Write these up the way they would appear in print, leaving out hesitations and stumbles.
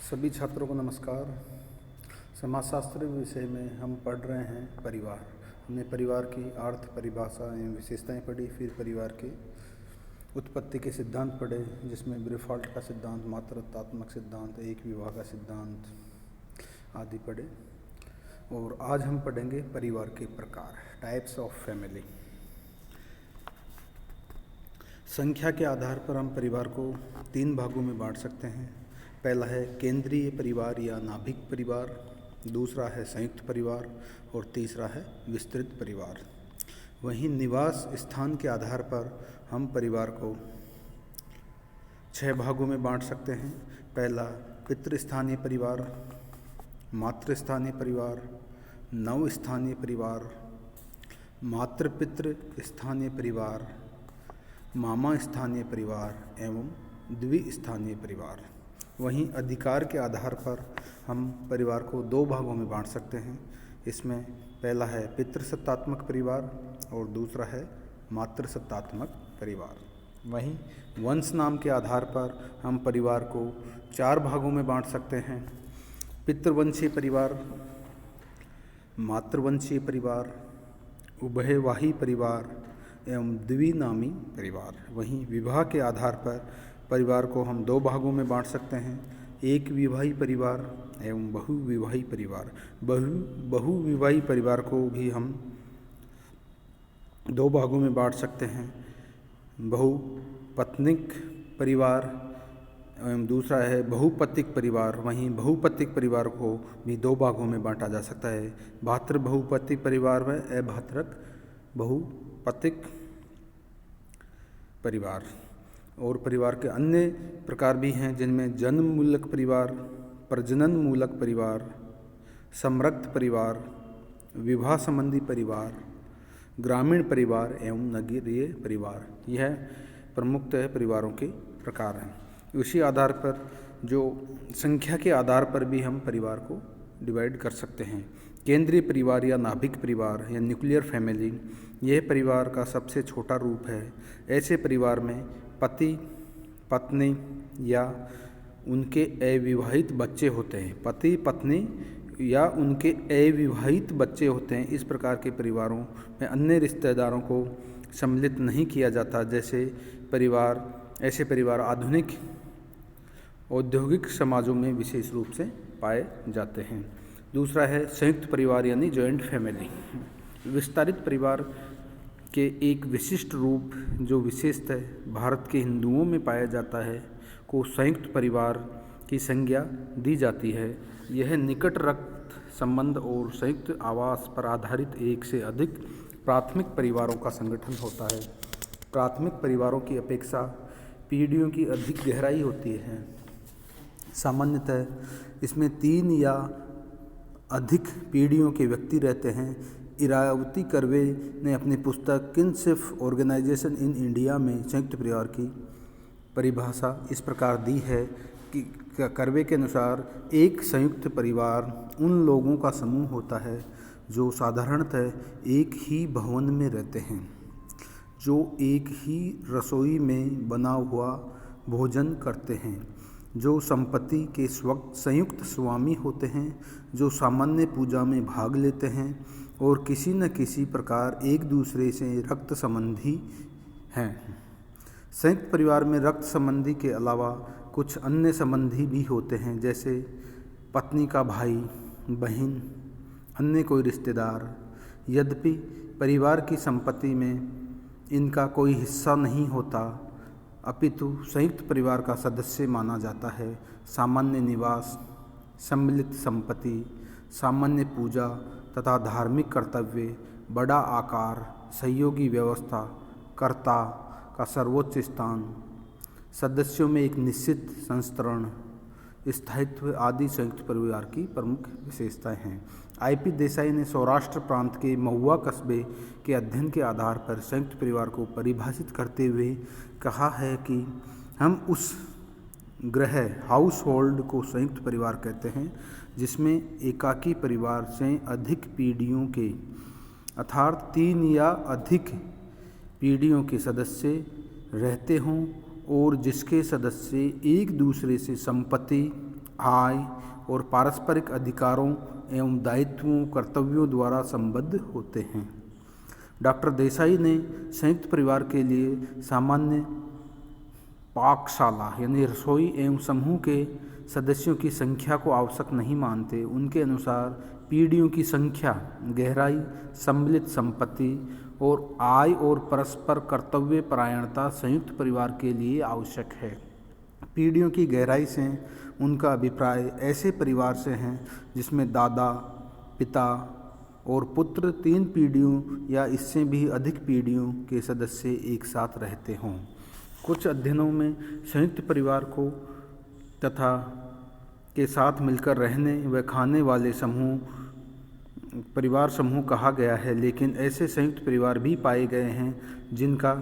सभी छात्रों को नमस्कार। समाजशास्त्र विषय में हम पढ़ रहे हैं परिवार। हमने परिवार की अर्थ, परिभाषा एवं विशेषताएं पढ़ी, फिर परिवार के उत्पत्ति के सिद्धांत पढ़े, जिसमें ब्रीफाल्ट का सिद्धांत, मातृत्वात्मक सिद्धांत, एक विवाह का सिद्धांत आदि पढ़े। और आज हम पढ़ेंगे परिवार के प्रकार, टाइप्स ऑफ फैमिली। संख्या के आधार पर हम परिवार को 3 भागों में बांट सकते हैं। पहला है केंद्रीय परिवार या नाभिक परिवार, दूसरा है संयुक्त परिवार और तीसरा है विस्तृत परिवार। वहीं निवास स्थान के आधार पर हम परिवार को 6 भागों में बांट सकते हैं। पहला पितृस्थानीय परिवार, मातृस्थानीय परिवार, नवस्थानीय परिवार, मातृपितृ स्थानीय परिवार, मामा स्थानीय परिवार एवं द्विस्थानीय परिवार। वहीं अधिकार के आधार पर हम परिवार को 2 भागों में बांट सकते हैं। इसमें पहला है पितृसत्तात्मक परिवार और दूसरा है मातृसत्तात्मक परिवार। वहीं वंश नाम के आधार पर हम परिवार को 4 भागों में बांट सकते हैं। पितृवंशीय परिवार, मातृवंशीय परिवार, उभयवाही परिवार एवं द्विनामी परिवार। वहीं विवाह के आधार पर परिवार को हम 2 भागों में बांट सकते हैं, एक विवाही परिवार एवं बहुविवाही परिवार। बहुविवाही परिवार को भी हम 2 भागों में बांट सकते हैं, बहुपत्निक परिवार एवं दूसरा है बहुपतिक परिवार। वहीं बहुपतिक परिवार को भी 2 भागों में बांटा जा सकता है, भातृबहुपतिक परिवार व अभातृक बहुपतिक परिवार। और परिवार के अन्य प्रकार भी हैं, जिनमें जन्म मूलक परिवार, प्रजनन मूलक परिवार, समरक्त परिवार, विवाह संबंधी परिवार, ग्रामीण परिवार एवं नगरीय परिवार। यह प्रमुखतः परिवारों के प्रकार हैं। उसी आधार पर जो संख्या के आधार पर भी हम परिवार को डिवाइड कर सकते हैं। केंद्रीय परिवार या नाभिक परिवार या न्यूक्लियर फैमिली, यह परिवार का सबसे छोटा रूप है। ऐसे परिवार में पति, पत्नी या उनके अविवाहित बच्चे होते हैं। पति, पत्नी या उनके अविवाहित बच्चे होते हैं। इस प्रकार के परिवारों में अन्य रिश्तेदारों को सम्मिलित नहीं किया जाता। ऐसे परिवार आधुनिक औद्योगिक समाजों में विशेष रूप से पाए जाते हैं। दूसरा है संयुक्त परिवार यानी जॉइंट फैमिली। विस्तारित परिवार के एक विशिष्ट रूप जो विशेषतः भारत के हिंदुओं में पाया जाता है को संयुक्त परिवार की संज्ञा दी जाती है। यह निकट रक्त संबंध और संयुक्त आवास पर आधारित एक से अधिक प्राथमिक परिवारों का संगठन होता है। प्राथमिक परिवारों की अपेक्षा पीढ़ियों की अधिक गहराई होती है। सामान्यतः इसमें 3 या अधिक पीढ़ियों के व्यक्ति रहते हैं। इरावती कर्वे ने अपनी पुस्तक किनशिप ऑर्गेनाइजेशन इन इंडिया में संयुक्त परिवार की परिभाषा इस प्रकार दी है कि कर्वे के अनुसार एक संयुक्त परिवार उन लोगों का समूह होता है जो साधारणतः एक ही भवन में रहते हैं, जो एक ही रसोई में बना हुआ भोजन करते हैं, जो संपत्ति के संयुक्त स्वामी होते हैं, जो सामान्य पूजा में भाग लेते हैं और किसी न किसी प्रकार एक दूसरे से रक्त संबंधी हैं। संयुक्त परिवार में रक्त संबंधी के अलावा कुछ अन्य संबंधी भी होते हैं, जैसे पत्नी का भाई, बहन, अन्य कोई रिश्तेदार। यद्यपि परिवार की संपत्ति में इनका कोई हिस्सा नहीं होता, अपितु संयुक्त परिवार का सदस्य माना जाता है। सामान्य निवास, सम्मिलित संपत्ति, सामान्य पूजा तथा धार्मिक कर्तव्य, बड़ा आकार, सहयोगी व्यवस्था, कर्ता का सर्वोच्च स्थान, सदस्यों में एक निश्चित संस्तरण, स्थायित्व आदि संयुक्त परिवार की प्रमुख विशेषताएं हैं। I.P. देसाई ने सौराष्ट्र प्रांत के महुआ कस्बे के अध्ययन के आधार पर संयुक्त परिवार को परिभाषित करते हुए कहा है कि हम उस गृह हाउस होल्ड को संयुक्त परिवार कहते हैं जिसमें एकाकी परिवार से अधिक पीढ़ियों के अर्थात 3 या अधिक पीढ़ियों के सदस्य रहते हों और जिसके सदस्य एक दूसरे से संपत्ति, आय और पारस्परिक अधिकारों एवं दायित्वों कर्तव्यों द्वारा संबद्ध होते हैं। डॉक्टर देसाई ने संयुक्त परिवार के लिए सामान्य पाकशाला यानी रसोई एवं समूह के सदस्यों की संख्या को आवश्यक नहीं मानते। उनके अनुसार पीढ़ियों की संख्या, गहराई, सम्मिलित संपत्ति और आय और परस्पर कर्तव्य परायणता संयुक्त परिवार के लिए आवश्यक है। पीढ़ियों की गहराई से उनका अभिप्राय ऐसे परिवार से है जिसमें दादा, पिता और पुत्र 3 पीढ़ियों या इससे भी अधिक पीढ़ियों के सदस्य एक साथ रहते हों। कुछ अध्ययनों में संयुक्त परिवार को तथा के साथ मिलकर रहने व खाने वाले परिवार समूह कहा गया है, लेकिन ऐसे संयुक्त परिवार भी पाए गए हैं जिनका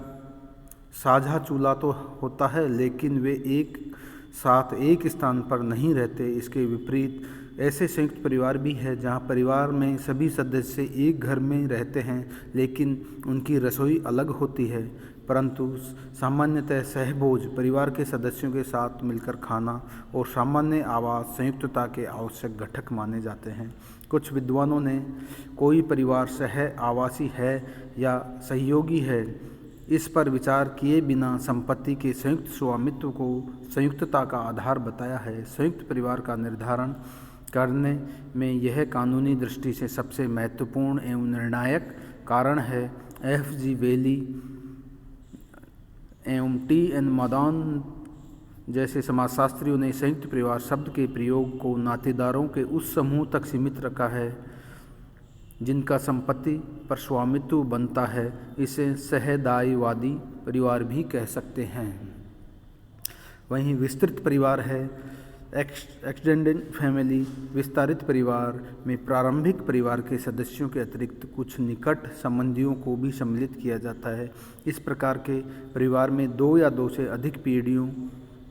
साझा चूल्हा तो होता है लेकिन वे एक साथ एक स्थान पर नहीं रहते। इसके विपरीत ऐसे संयुक्त परिवार भी है जहां परिवार में सभी सदस्य एक घर में रहते हैं लेकिन उनकी रसोई अलग होती है, परंतु सामान्यतः सहभोज परिवार के सदस्यों के साथ मिलकर खाना और सामान्य आवास संयुक्तता के आवश्यक घटक माने जाते हैं। कुछ विद्वानों ने कोई परिवार सह आवासी है या सहयोगी है इस पर विचार किए बिना संपत्ति के संयुक्त स्वामित्व को संयुक्तता का आधार बताया है। संयुक्त परिवार का निर्धारण करने में यह कानूनी दृष्टि से सबसे महत्वपूर्ण एवं निर्णायक कारण है। F.G. वेली एवं T.N. मदान जैसे समाजशास्त्रियों ने संयुक्त परिवार शब्द के प्रयोग को नातेदारों के उस समूह तक सीमित रखा है जिनका संपत्ति पर स्वामित्व बनता है। इसे सहदायवादी परिवार भी कह सकते हैं। वहीं विस्तृत परिवार है एक्सटेंडेड फैमिली। विस्तारित परिवार में प्रारंभिक परिवार के सदस्यों के अतिरिक्त कुछ निकट संबंधियों को भी सम्मिलित किया जाता है। इस प्रकार के परिवार में 2 या 2 से अधिक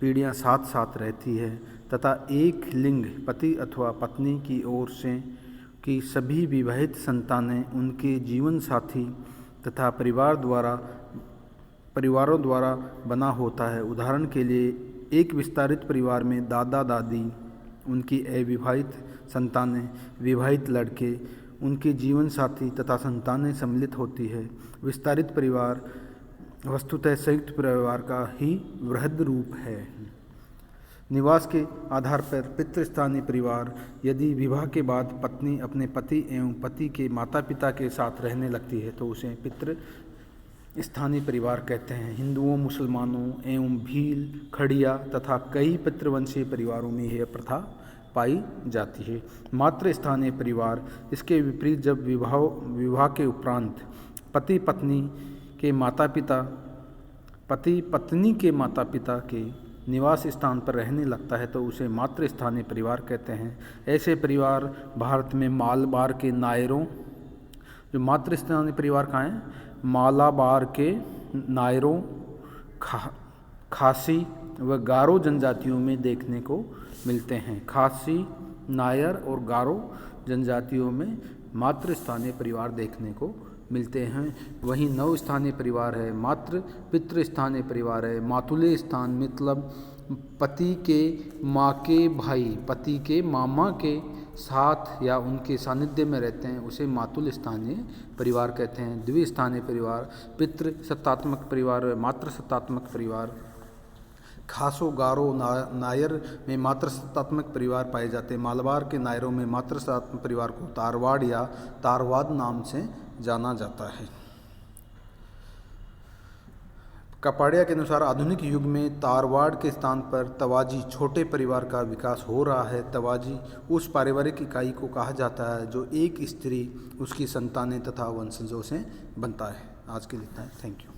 पीढ़ियां साथ साथ रहती है तथा एक लिंग पति अथवा पत्नी की ओर से की सभी विवाहित संतानें उनके जीवन साथी तथा परिवारों द्वारा बना होता है। उदाहरण के लिए एक विस्तारित परिवार में दादा दादी, उनकी अविवाहित संतानें, विवाहित लड़के, उनके जीवन साथी तथा संतानें सम्मिलित होती है। विस्तारित परिवार वस्तुतः संयुक्त परिवार का ही वृहद रूप है। निवास के आधार पर पितृस्थानीय परिवार, यदि विवाह के बाद पत्नी अपने पति एवं पति के माता पिता के साथ रहने लगती है तो उसे पितृ स्थानीय परिवार कहते हैं। हिंदुओं, मुसलमानों एवं भील, खड़िया तथा कई पितृवंशीय परिवारों में यह प्रथा पाई जाती है। मातृ स्थानीय परिवार इसके विपरीत जब विवाह के उपरांत पति पत्नी के माता पिता के निवास स्थान पर रहने लगता है तो उसे मातृ स्थानीय परिवार कहते हैं। ऐसे परिवार भारत में मालाबार के नायरों, जो मातृ स्थानीय परिवार कहाँ हैं, मालाबार के नायरों, खासी व गारो जनजातियों में देखने को मिलते हैं। खासी, नायर और गारो जनजातियों में मातृ स्थानीय परिवार देखने को मिलते हैं। वहीं 9 स्थानीय परिवार है। मातृ पितृ स्थानीय परिवार है। मातुले स्थान मतलब पति के माँ के भाई पति के मामा के साथ या उनके सानिध्य में रहते हैं, उसे मातुल स्थानीय परिवार कहते हैं। द्विस्थानीय परिवार पितृ सत्तात्मक परिवार, मातृ सत्तात्मक परिवार। खासो, गारो, नायर में मातृ सत्तात्मक परिवार पाए जाते हैं। मालाबार के नायरों में मातृ सत्तात्मक परिवार को तारवाड़ या तारवाद नाम से जाना जाता है। कपाड़िया के अनुसार आधुनिक युग में तारवाड़ के स्थान पर तवाजी छोटे परिवार का विकास हो रहा है। तवाजी उस पारिवारिक इकाई को कहा जाता है जो एक स्त्री, उसकी संतानें तथा वंशजों से बनता है। आज के लिए इतना है। Thank you.